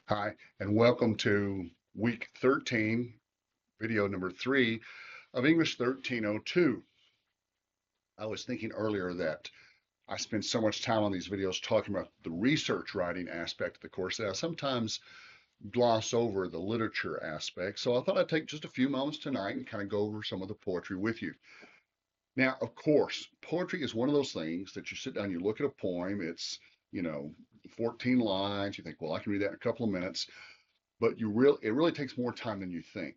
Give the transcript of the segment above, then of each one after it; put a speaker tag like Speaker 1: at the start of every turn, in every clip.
Speaker 1: Hi, and welcome to week 13, video number 3 of English 1302. I was thinking earlier that I spend so much time on these videos talking about the research writing aspect of the course that I sometimes gloss over the literature aspect. So I thought I'd take just a few moments tonight and kind of go over some of the poetry with you. Now, of course, poetry is one of those things that you sit down, you look at a poem, it's, you know, 14 lines, you think, well, I can read that in a couple of minutes, but it really takes more time than you think.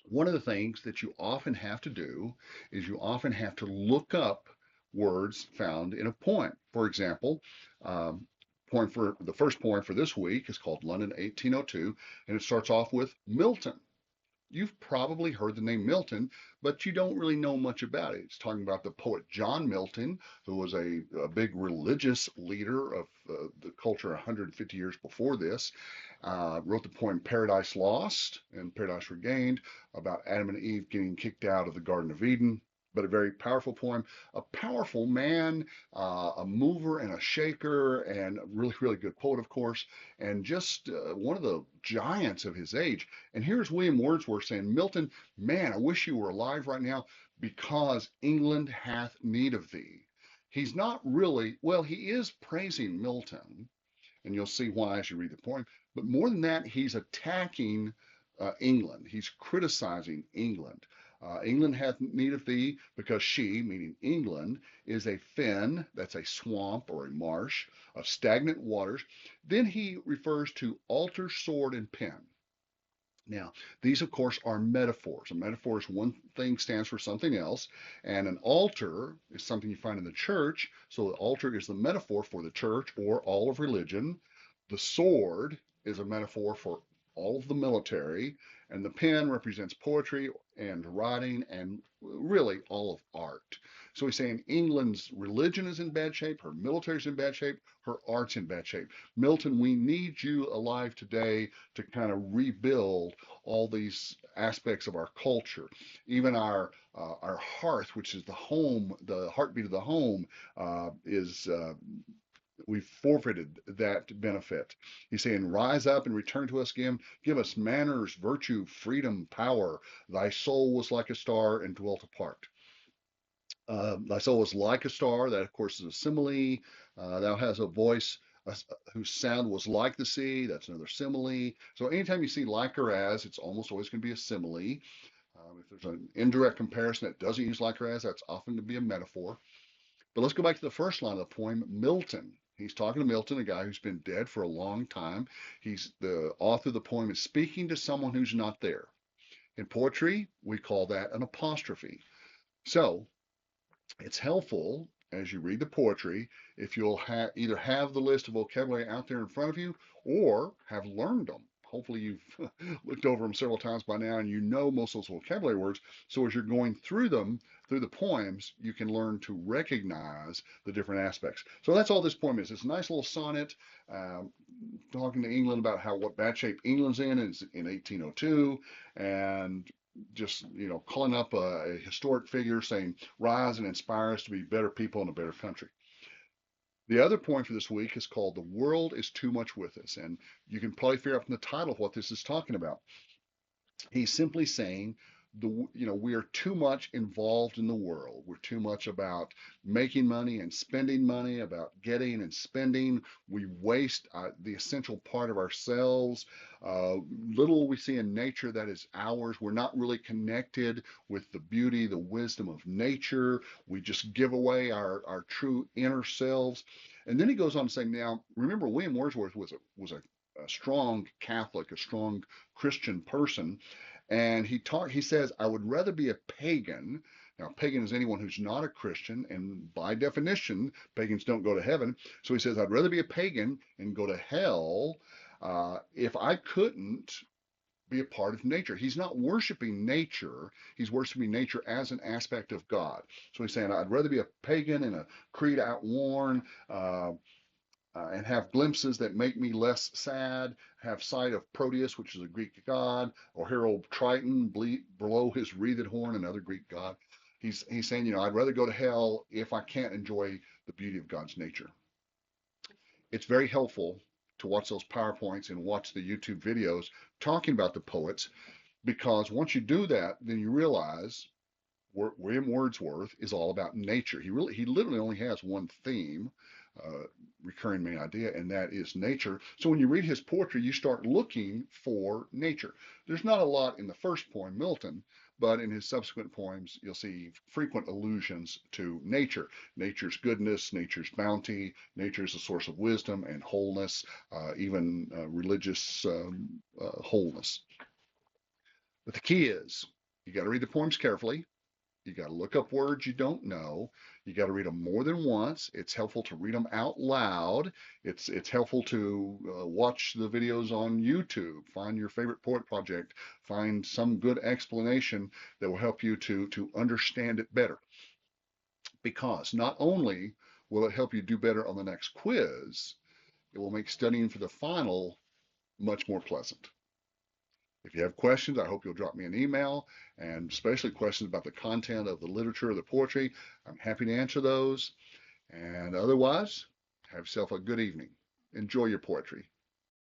Speaker 1: One of the things that you often have to do is you often have to look up words found in a poem. For example, poem for the first poem for this week is called London 1802, and it starts off with Milton. You've probably heard the name Milton, but you don't really know much about it. It's talking about the poet John Milton, who was a big religious leader of the culture 150 years before this. Wrote the poem Paradise Lost and Paradise Regained about Adam and Eve getting kicked out of the Garden of Eden. But a very powerful poem, a powerful man, a mover and a shaker, and a really, really good poet, of course, and just one of the giants of his age. And here's William Wordsworth saying, Milton, man, I wish you were alive right now because England hath need of thee. He's not really, well, he is praising Milton, and you'll see why as you read the poem. But more than that, he's attacking England. He's criticizing England. England hath need of thee because she, meaning England, is a fen, that's a swamp or a marsh of stagnant waters. Then he refers to altar, sword, and pen. Now, these, of course, are metaphors. A metaphor is one thing stands for something else, and an altar is something you find in the church. So the altar is the metaphor for the church or all of religion. The sword is a metaphor for all of the military, and the pen represents poetry and writing and really all of art. So he's saying England's religion is in bad shape, her military is in bad shape, her art's in bad shape. Milton, we need you alive today to kind of rebuild all these aspects of our culture. Even our hearth, which is the home, the heartbeat of the home, is we've forfeited that benefit. He's saying, rise up and return to us again. Give us manners, virtue, freedom, power. Thy soul was like a star and dwelt apart. Thy soul was like a star. That, of course, is a simile. Thou has a voice whose sound was like the sea. That's another simile. So anytime you see like or as, it's almost always going to be a simile. If there's an indirect comparison that doesn't use like or as, that's often to be a metaphor. But let's go back to the first line of the poem, Milton. He's talking to Milton, a guy who's been dead for a long time. He's the author of the poem is speaking to someone who's not there. In poetry, we call that an apostrophe. So it's helpful as you read the poetry if you'll either have the list of vocabulary out there in front of you or have learned them. Hopefully, you've looked over them several times by now and you know most of those vocabulary words. So, as you're going through them, through the poems, you can learn to recognize the different aspects. So, that's all this poem is. It's a nice little sonnet um, talking to England about how what bad shape England's in is in 1802, and just calling up a historic figure saying rise and inspire us to be better people in a better country. The other point for this week is called the world is too much with us, and you can probably figure out from the title what this is talking about. He's simply saying we are too much involved in the world. We're too much about making money and spending money, about getting and spending. We waste the essential part of ourselves. Little we see in nature that is ours. We're not really connected with the beauty, the wisdom of nature. We just give away our true inner selves. And then he goes on saying, now remember, William Wordsworth was a strong Catholic, a strong Christian person, and he says, I would rather be a pagan. Now, pagan is anyone who's not a Christian, and by definition, pagans don't go to heaven. So he says, I'd rather be a pagan and go to hell if I couldn't be a part of nature. He's not worshiping nature, he's worshiping nature as an aspect of God. So he's saying, I'd rather be a pagan in a creed outworn, and have glimpses that make me less sad, have sight of Proteus, which is a Greek god, or hear old Triton blow his wreathed horn, another Greek god. He's saying, I'd rather go to hell if I can't enjoy the beauty of God's nature. It's very helpful to watch those PowerPoints and watch the YouTube videos talking about the poets, because once you do that, then you realize William Wordsworth is all about nature. He literally only has one theme, recurring main idea, and that is nature. So when you read his poetry, you start looking for nature. There's not a lot in the first poem, Milton, but in his subsequent poems, you'll see frequent allusions to nature, nature's goodness, nature's bounty, nature is a source of wisdom and wholeness, even religious wholeness. But the key is you got to read the poems carefully. You got to look up words you don't know. You got to read them more than once. It's helpful to read them out loud. It's helpful to watch the videos on YouTube. Find your favorite poet project. Find some good explanation that will help you to understand it better. Because not only will it help you do better on the next quiz, it will make studying for the final much more pleasant. If you have questions, I hope you'll drop me an email, and especially questions about the content of the literature or the poetry. I'm happy to answer those. And otherwise, have yourself a good evening. Enjoy your poetry.